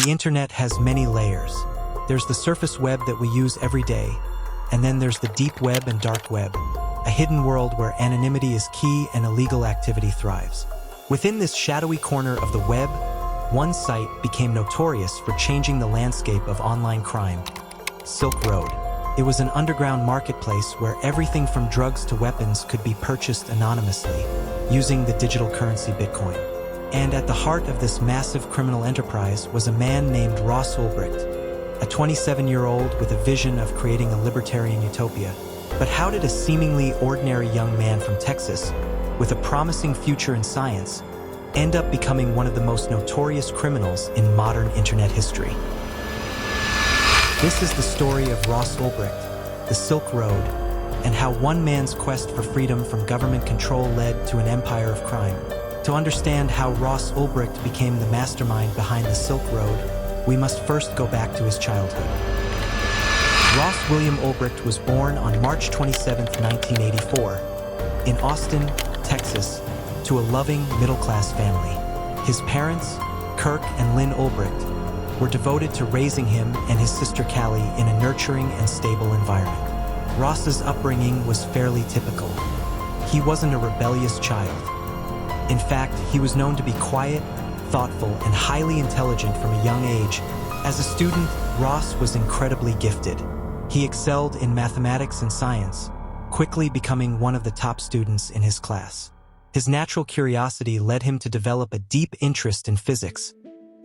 The internet has many layers. There's the surface web that we use every day, and then there's the deep web and dark web, a hidden world where anonymity is key and illegal activity thrives. Within this shadowy corner of the web, one site became notorious for changing the landscape of online crime: Silk Road. It was an underground marketplace where everything from drugs to weapons could be purchased anonymously, using the digital currency Bitcoin. And at the heart of this massive criminal enterprise was a man named Ross Ulbricht, a 27-year-old with a vision of creating a libertarian utopia. But how did a seemingly ordinary young man from Texas, with a promising future in science, end up becoming one of the most notorious criminals in modern internet history? This is the story of Ross Ulbricht, the Silk Road, and how one man's quest for freedom from government control led to an empire of crime. To understand how Ross Ulbricht became the mastermind behind the Silk Road, we must first go back to his childhood. Ross William Ulbricht was born on March 27, 1984, in Austin, Texas, to a loving middle-class family. His parents, Kirk and Lynn Ulbricht, were devoted to raising him and his sister Callie in a nurturing and stable environment. Ross's upbringing was fairly typical. He wasn't a rebellious child. In fact, he was known to be quiet, thoughtful, and highly intelligent from a young age. As a student, Ross was incredibly gifted. He excelled in mathematics and science, quickly becoming one of the top students in his class. His natural curiosity led him to develop a deep interest in physics,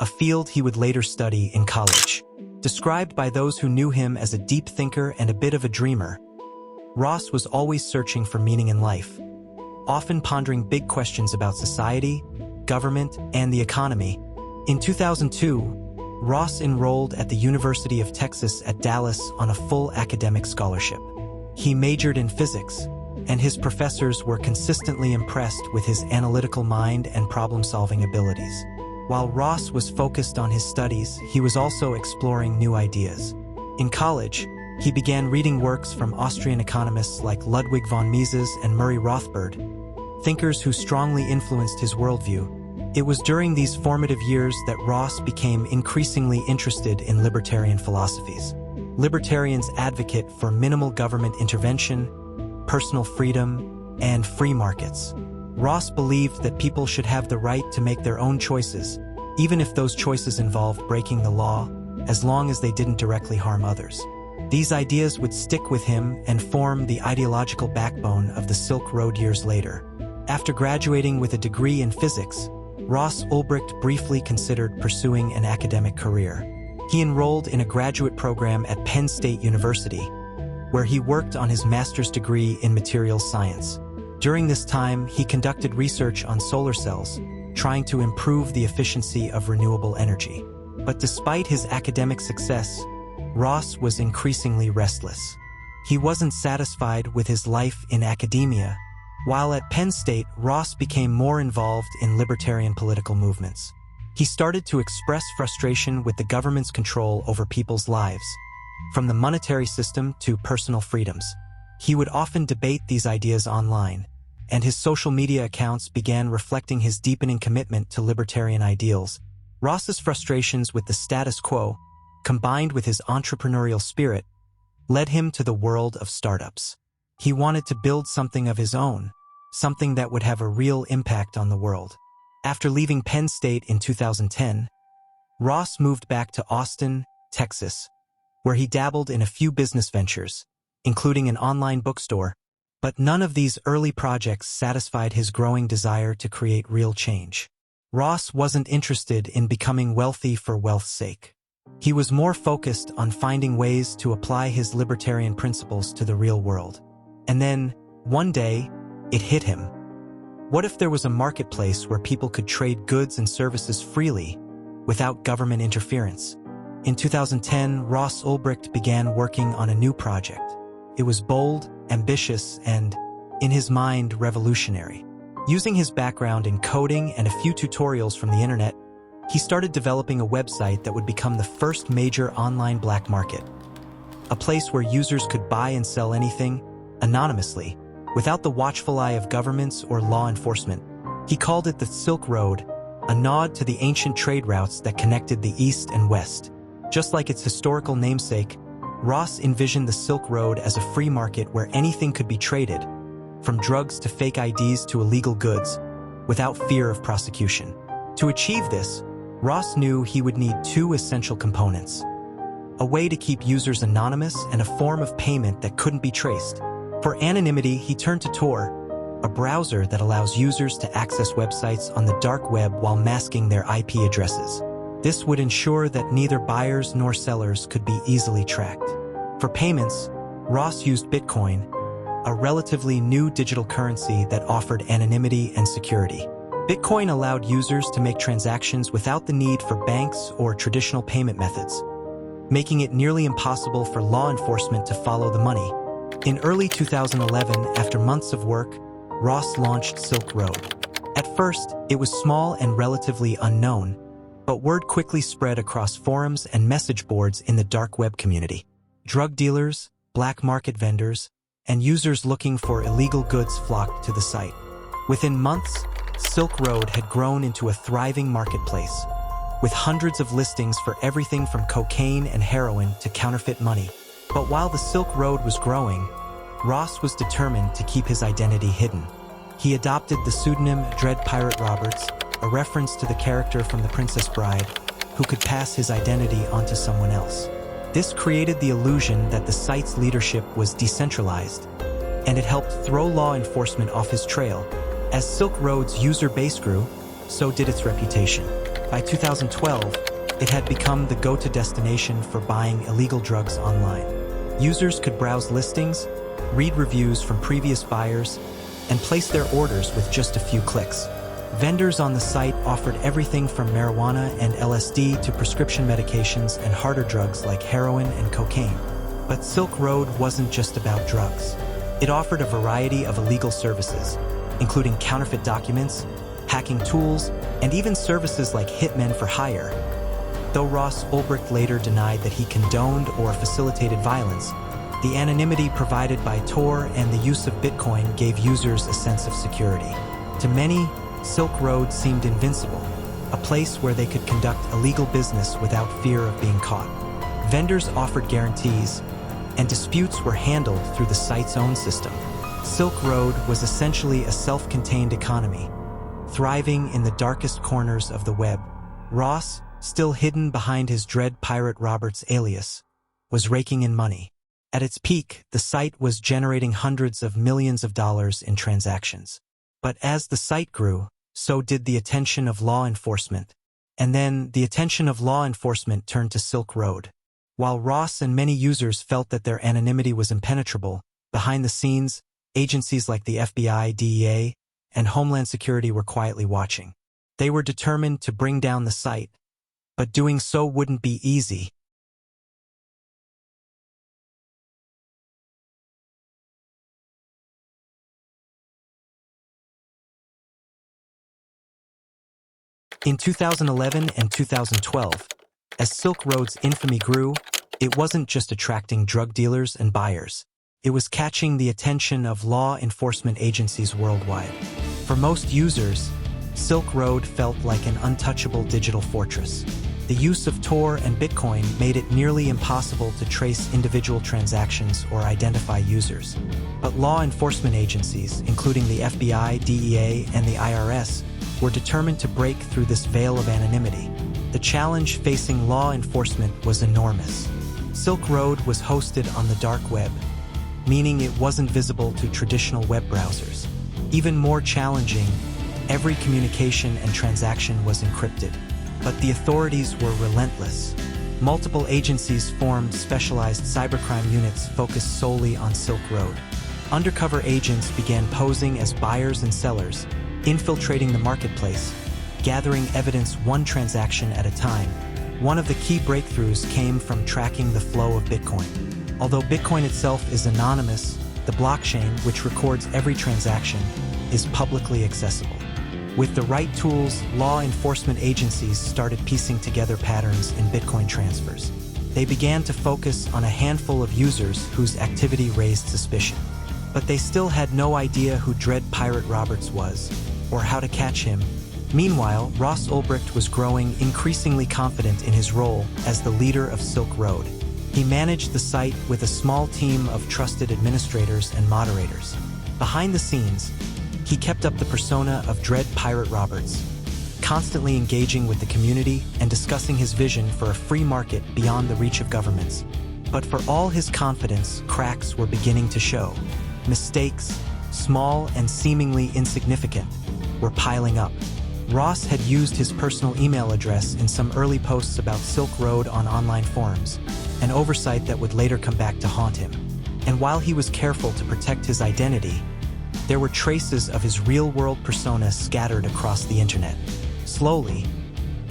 a field he would later study in college. Described by those who knew him as a deep thinker and a bit of a dreamer, Ross was always searching for meaning in life, often pondering big questions about society, government, and the economy. In 2002, Ross enrolled at the University of Texas at Dallas on a full academic scholarship. He majored in physics, and his professors were consistently impressed with his analytical mind and problem-solving abilities. While Ross was focused on his studies, he was also exploring new ideas. In college, he began reading works from Austrian economists like Ludwig von Mises and Murray Rothbard, thinkers who strongly influenced his worldview. It was during these formative years that Ross became increasingly interested in libertarian philosophies. Libertarians advocate for minimal government intervention, personal freedom, and free markets. Ross believed that people should have the right to make their own choices, even if those choices involved breaking the law, as long as they didn't directly harm others. These ideas would stick with him and form the ideological backbone of the Silk Road years later. After graduating with a degree in physics, Ross Ulbricht briefly considered pursuing an academic career. He enrolled in a graduate program at Penn State University, where he worked on his master's degree in materials science. During this time, he conducted research on solar cells, trying to improve the efficiency of renewable energy. But despite his academic success, Ross was increasingly restless. He wasn't satisfied with his life in academia. While at Penn State, Ross became more involved in libertarian political movements. He started to express frustration with the government's control over people's lives, from the monetary system to personal freedoms. He would often debate these ideas online, and his social media accounts began reflecting his deepening commitment to libertarian ideals. Ross's frustrations with the status quo, combined with his entrepreneurial spirit, led him to the world of startups. He wanted to build something of his own, something that would have a real impact on the world. After leaving Penn State in 2010, Ross moved back to Austin, Texas, where he dabbled in a few business ventures, including an online bookstore. But none of these early projects satisfied his growing desire to create real change. Ross wasn't interested in becoming wealthy for wealth's sake. He was more focused on finding ways to apply his libertarian principles to the real world. And then, one day, it hit him. What if there was a marketplace where people could trade goods and services freely, without government interference? In 2010, Ross Ulbricht began working on a new project. It was bold, ambitious, and, in his mind, revolutionary. Using his background in coding and a few tutorials from the internet, he started developing a website that would become the first major online black market. A place where users could buy and sell anything, anonymously, without the watchful eye of governments or law enforcement. He called it the Silk Road, a nod to the ancient trade routes that connected the East and West. Just like its historical namesake, Ross envisioned the Silk Road as a free market where anything could be traded, from drugs to fake IDs to illegal goods, without fear of prosecution. To achieve this, Ross knew he would need two essential components: a way to keep users anonymous and a form of payment that couldn't be traced. For anonymity, he turned to Tor, a browser that allows users to access websites on the dark web while masking their IP addresses. This would ensure that neither buyers nor sellers could be easily tracked. For payments, Ross used Bitcoin, a relatively new digital currency that offered anonymity and security. Bitcoin allowed users to make transactions without the need for banks or traditional payment methods, making it nearly impossible for law enforcement to follow the money. In early 2011, after months of work, Ross launched Silk Road. At first, it was small and relatively unknown, but word quickly spread across forums and message boards in the dark web community. Drug dealers, black market vendors, and users looking for illegal goods flocked to the site. Within months, Silk Road had grown into a thriving marketplace, with hundreds of listings for everything from cocaine and heroin to counterfeit money. But while the Silk Road was growing, Ross was determined to keep his identity hidden. He adopted the pseudonym Dread Pirate Roberts, a reference to the character from The Princess Bride, who could pass his identity onto someone else. This created the illusion that the site's leadership was decentralized, and it helped throw law enforcement off his trail. As Silk Road's user base grew, so did its reputation. By 2012, it had become the go-to destination for buying illegal drugs online. Users could browse listings, read reviews from previous buyers, and place their orders with just a few clicks. Vendors on the site offered everything from marijuana and LSD to prescription medications and harder drugs like heroin and cocaine. But Silk Road wasn't just about drugs. It offered a variety of illegal services, including counterfeit documents, hacking tools, and even services like hitmen for hire. Though Ross Ulbricht later denied that he condoned or facilitated violence, the anonymity provided by Tor and the use of Bitcoin gave users a sense of security. To many, Silk Road seemed invincible, a place where they could conduct illegal business without fear of being caught. Vendors offered guarantees, and disputes were handled through the site's own system. Silk Road was essentially a self-contained economy, thriving in the darkest corners of the web. Ross, still hidden behind his Dread Pirate Roberts alias, was raking in money. At its peak, the site was generating hundreds of millions of dollars in transactions. But as the site grew, so did the attention of law enforcement. And then the attention of law enforcement turned to Silk Road. While Ross and many users felt that their anonymity was impenetrable, behind the scenes, agencies like the FBI, DEA, and Homeland Security were quietly watching. They were determined to bring down the site, but doing so wouldn't be easy. In 2011 and 2012, as Silk Road's infamy grew, it wasn't just attracting drug dealers and buyers. It was catching the attention of law enforcement agencies worldwide. For most users, Silk Road felt like an untouchable digital fortress. The use of Tor and Bitcoin made it nearly impossible to trace individual transactions or identify users. But law enforcement agencies, including the FBI, DEA, and the IRS, were determined to break through this veil of anonymity. The challenge facing law enforcement was enormous. Silk Road was hosted on the dark web, meaning it wasn't visible to traditional web browsers. Even more challenging, every communication and transaction was encrypted. But the authorities were relentless. Multiple agencies formed specialized cybercrime units focused solely on Silk Road. Undercover agents began posing as buyers and sellers, infiltrating the marketplace, gathering evidence one transaction at a time. One of the key breakthroughs came from tracking the flow of Bitcoin. Although Bitcoin itself is anonymous, the blockchain, which records every transaction, is publicly accessible. With the right tools, law enforcement agencies started piecing together patterns in Bitcoin transfers. They began to focus on a handful of users whose activity raised suspicion. But they still had no idea who Dread Pirate Roberts was, or how to catch him, Meanwhile, Ross Ulbricht was growing increasingly confident in his role as the leader of Silk Road. He managed the site with a small team of trusted administrators and moderators. Behind the scenes, he kept up the persona of Dread Pirate Roberts, constantly engaging with the community and discussing his vision for a free market beyond the reach of governments. But for all his confidence, cracks were beginning to show. Mistakes, small and seemingly insignificant, were piling up. Ross had used his personal email address in some early posts about Silk Road on online forums, an oversight that would later come back to haunt him. And while he was careful to protect his identity, there were traces of his real-world persona scattered across the internet. Slowly,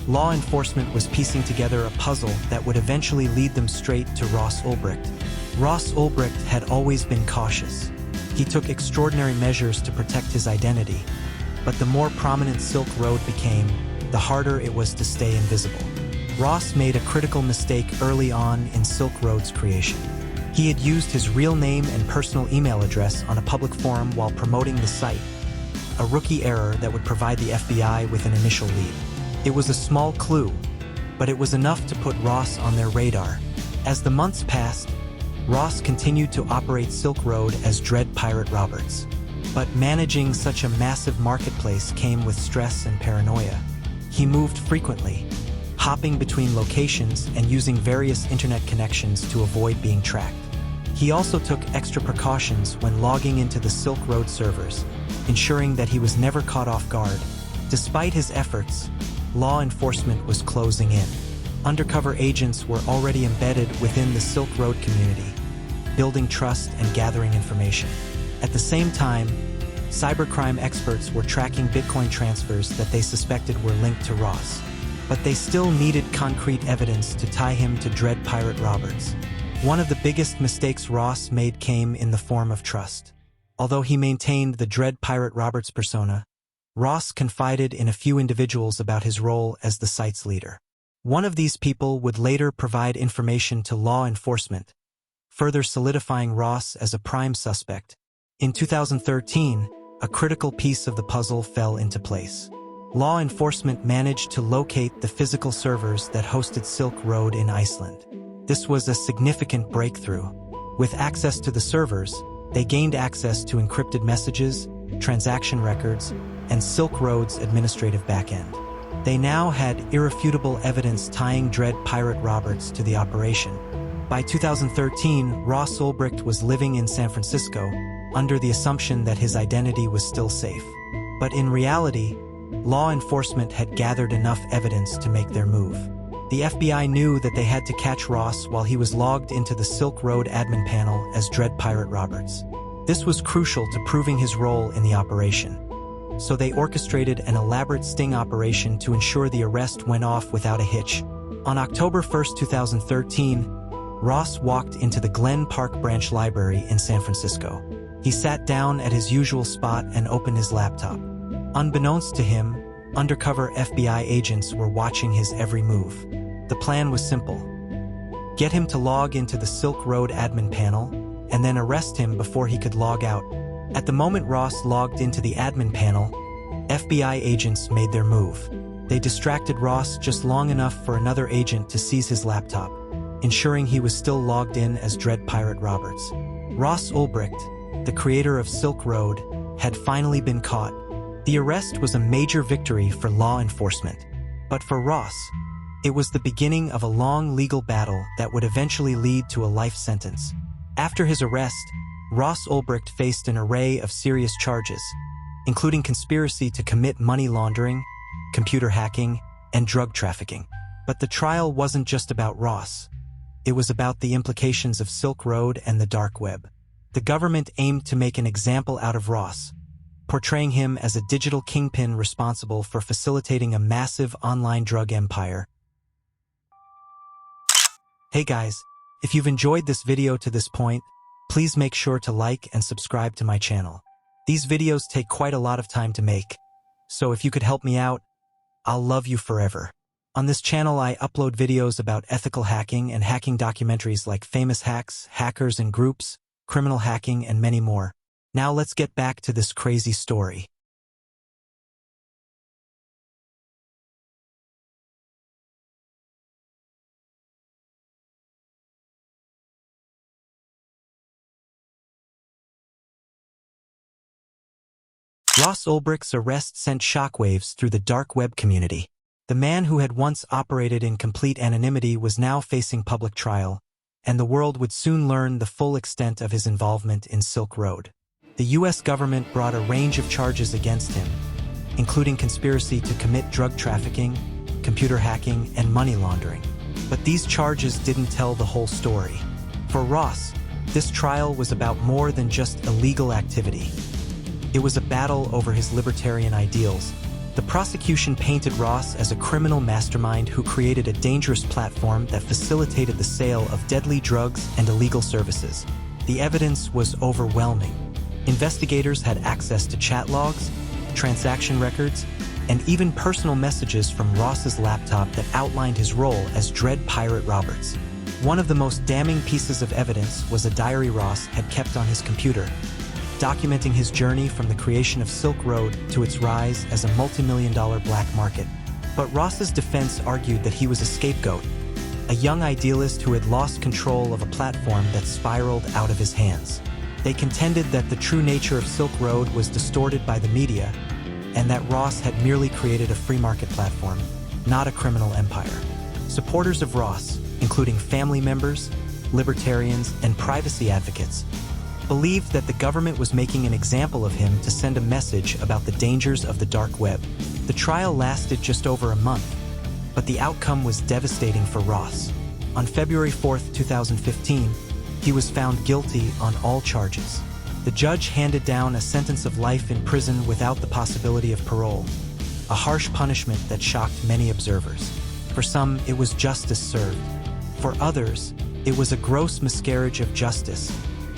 law enforcement was piecing together a puzzle that would eventually lead them straight to Ross Ulbricht. Ross Ulbricht had always been cautious. He took extraordinary measures to protect his identity, but the more prominent Silk Road became, the harder it was to stay invisible. Ross made a critical mistake early on in Silk Road's creation. He had used his real name and personal email address on a public forum while promoting the site, a rookie error that would provide the FBI with an initial lead. It was a small clue, but it was enough to put Ross on their radar. As the months passed, Ross continued to operate Silk Road as Dread Pirate Roberts. But managing such a massive marketplace came with stress and paranoia. He moved frequently, hopping between locations and using various internet connections to avoid being tracked. He also took extra precautions when logging into the Silk Road servers, ensuring that he was never caught off guard. Despite his efforts, law enforcement was closing in. Undercover agents were already embedded within the Silk Road community, building trust and gathering information. At the same time, cybercrime experts were tracking Bitcoin transfers that they suspected were linked to Ross. But they still needed concrete evidence to tie him to Dread Pirate Roberts. One of the biggest mistakes Ross made came in the form of trust. Although he maintained the Dread Pirate Roberts persona, Ross confided in a few individuals about his role as the site's leader. One of these people would later provide information to law enforcement, further solidifying Ross as a prime suspect. In 2013, a critical piece of the puzzle fell into place. Law enforcement managed to locate the physical servers that hosted Silk Road in Iceland. This was a significant breakthrough. With access to the servers, they gained access to encrypted messages, transaction records, and Silk Road's administrative backend. They now had irrefutable evidence tying Dread Pirate Roberts to the operation. By 2013, Ross Ulbricht was living in San Francisco, under the assumption that his identity was still safe. But in reality, law enforcement had gathered enough evidence to make their move. The FBI knew that they had to catch Ross while he was logged into the Silk Road admin panel as Dread Pirate Roberts. This was crucial to proving his role in the operation. So they orchestrated an elaborate sting operation to ensure the arrest went off without a hitch. On October 1, 2013, Ross walked into the Glen Park Branch Library in San Francisco. He sat down at his usual spot and opened his laptop. Unbeknownst to him, undercover FBI agents were watching his every move. The plan was simple. Get him to log into the Silk Road admin panel, and then arrest him before he could log out. At the moment Ross logged into the admin panel, FBI agents made their move. They distracted Ross just long enough for another agent to seize his laptop, ensuring he was still logged in as Dread Pirate Roberts. Ross Ulbricht, the creator of Silk Road, had finally been caught. The arrest was a major victory for law enforcement. But for Ross, it was the beginning of a long legal battle that would eventually lead to a life sentence. After his arrest, Ross Ulbricht faced an array of serious charges, including conspiracy to commit money laundering, computer hacking, and drug trafficking. But the trial wasn't just about Ross. It was about the implications of Silk Road and the dark web. The government aimed to make an example out of Ross, portraying him as a digital kingpin responsible for facilitating a massive online drug empire. Hey guys, if you've enjoyed this video to this point, please make sure to like and subscribe to my channel. These videos take quite a lot of time to make, so if you could help me out, I'll love you forever. On this channel I upload videos about ethical hacking and hacking documentaries like famous hacks, hackers and groups, criminal hacking, and many more. Now let's get back to this crazy story. Ross Ulbricht's arrest sent shockwaves through the dark web community. The man who had once operated in complete anonymity was now facing public trial, and the world would soon learn the full extent of his involvement in Silk Road. The U.S. government brought a range of charges against him, including conspiracy to commit drug trafficking, computer hacking, and money laundering. But these charges didn't tell the whole story. For Ross, this trial was about more than just illegal activity. It was a battle over his libertarian ideals. The prosecution painted Ross as a criminal mastermind who created a dangerous platform that facilitated the sale of deadly drugs and illegal services. The evidence was overwhelming. Investigators had access to chat logs, transaction records, and even personal messages from Ross's laptop that outlined his role as Dread Pirate Roberts. One of the most damning pieces of evidence was a diary Ross had kept on his computer, documenting his journey from the creation of Silk Road to its rise as a multi-million-dollar black market. But Ross's defense argued that he was a scapegoat, a young idealist who had lost control of a platform that spiraled out of his hands. They contended that the true nature of Silk Road was distorted by the media, and that Ross had merely created a free market platform, not a criminal empire. Supporters of Ross, including family members, libertarians, and privacy advocates, believed that the government was making an example of him to send a message about the dangers of the dark web. The trial lasted just over a month, but the outcome was devastating for Ross. On February 4, 2015, he was found guilty on all charges. The judge handed down a sentence of life in prison without the possibility of parole, a harsh punishment that shocked many observers. For some, it was justice served. For others, it was a gross miscarriage of justice,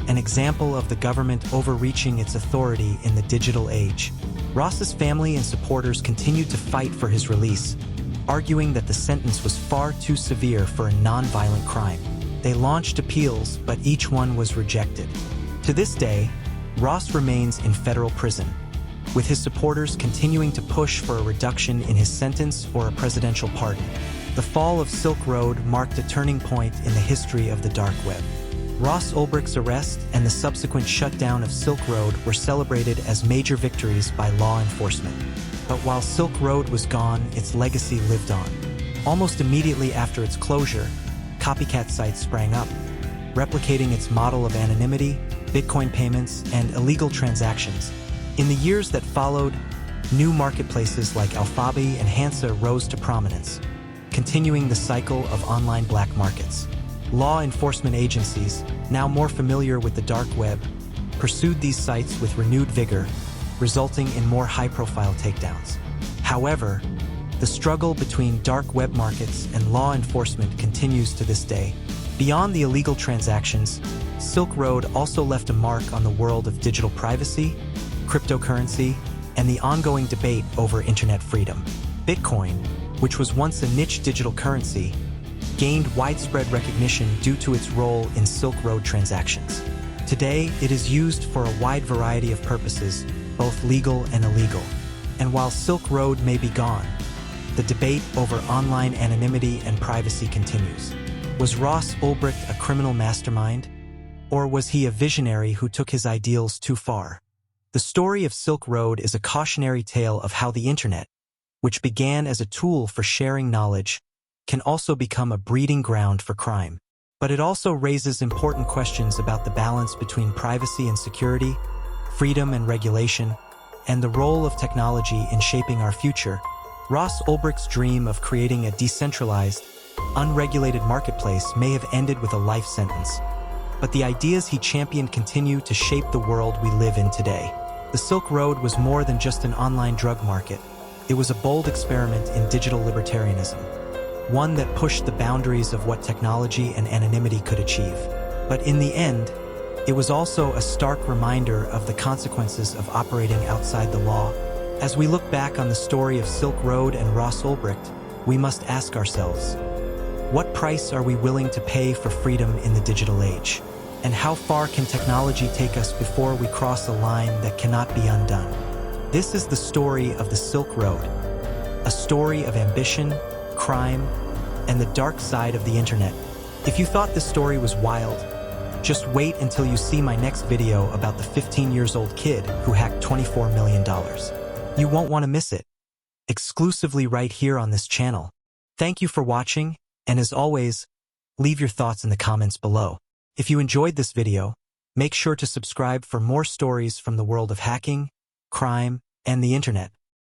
an example of the government overreaching its authority in the digital age. Ross's family and supporters continued to fight for his release, arguing that the sentence was far too severe for a non-violent crime. They launched appeals, but each one was rejected. To this day, Ross remains in federal prison, with his supporters continuing to push for a reduction in his sentence or a presidential pardon. The fall of Silk Road marked a turning point in the history of the dark web. Ross Ulbricht's arrest and the subsequent shutdown of Silk Road were celebrated as major victories by law enforcement. But while Silk Road was gone, its legacy lived on. Almost immediately after its closure, copycat sites sprang up, replicating its model of anonymity, Bitcoin payments, and illegal transactions. In the years that followed, new marketplaces like Alphabi and Hansa rose to prominence, continuing the cycle of online black markets. Law enforcement agencies, now more familiar with the dark web, pursued these sites with renewed vigor, resulting in more high-profile takedowns. However, the struggle between dark web markets and law enforcement continues to this day. Beyond the illegal transactions, Silk Road also left a mark on the world of digital privacy, cryptocurrency, and the ongoing debate over internet freedom. Bitcoin, which was once a niche digital currency, gained widespread recognition due to its role in Silk Road transactions. Today, it is used for a wide variety of purposes, both legal and illegal. And while Silk Road may be gone, the debate over online anonymity and privacy continues. Was Ross Ulbricht a criminal mastermind? Or was he a visionary who took his ideals too far? The story of Silk Road is a cautionary tale of how the internet, which began as a tool for sharing knowledge, can also become a breeding ground for crime. But it also raises important questions about the balance between privacy and security, freedom and regulation, and the role of technology in shaping our future. Ross Ulbricht's dream of creating a decentralized, unregulated marketplace may have ended with a life sentence, but the ideas he championed continue to shape the world we live in today. The Silk Road was more than just an online drug market. It was a bold experiment in digital libertarianism, one that pushed the boundaries of what technology and anonymity could achieve. But in the end, it was also a stark reminder of the consequences of operating outside the law. As we look back on the story of Silk Road and Ross Ulbricht, we must ask ourselves, what price are we willing to pay for freedom in the digital age? And how far can technology take us before we cross a line that cannot be undone? This is the story of the Silk Road, a story of ambition, crime, and the dark side of the internet. If you thought this story was wild, Just wait until you see my next video about the 15-year-old kid who hacked $24 million. You won't want to miss it. Exclusively right here on this channel. Thank you for watching, and as always, leave your thoughts in the comments below. If you enjoyed this video, make sure to subscribe for more stories from the world of hacking, crime, and the internet.